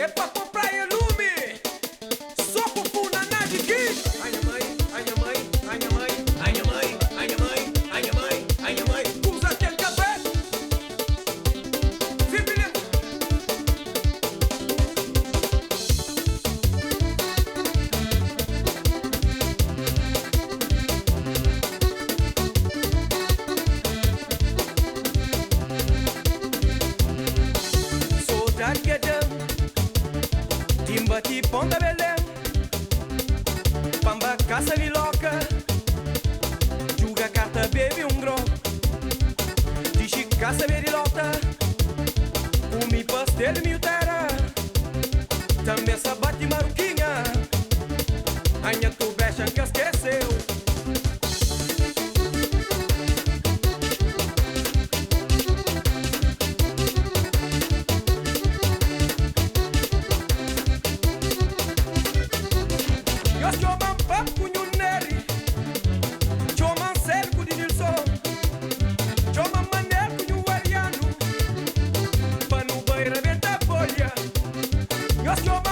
é pra comprar em lume. Só por na nadiquim. Ai minha mãe, ai minha mãe, ai minha mãe, ai minha mãe, ai minha mãe, ai minha mãe, ai minha mãe. Usa aquele café. Sempre Timba ti ponta Belém, Pamba caça liloca, juga carta bebe gro, Dici caça berilota, Comi pastel miutera, Também sabate maruquinha, Anha tu becha que esqueceu. Let's go.